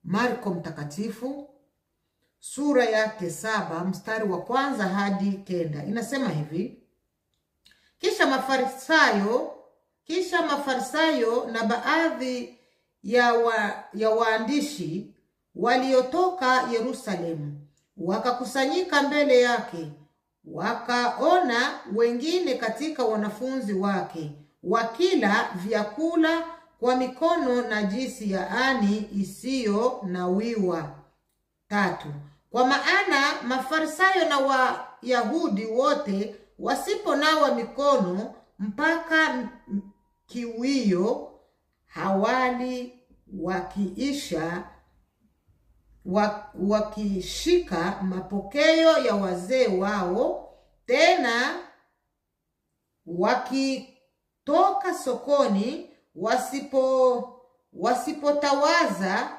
Marko mtakatifu sura yake 7 mstari wa 1 hadi 9. Inasema hivi: Kisha Mafarisayo na baadhi ya waandishi waliotoka Yerusalemu wakakusanyika mbele yake. Wakaona wengine katika wanafunzi wake wakila vyakula kwa mikono najisi, yaani isiyo nawiwa. 3. Kwa maana Mafarisayo na Wayahudi wote wasiponawa mikono mpaka kiwio hawali, wakishika mapokeo ya wazee wao. Tena wakitoka sokoni wasipotawaza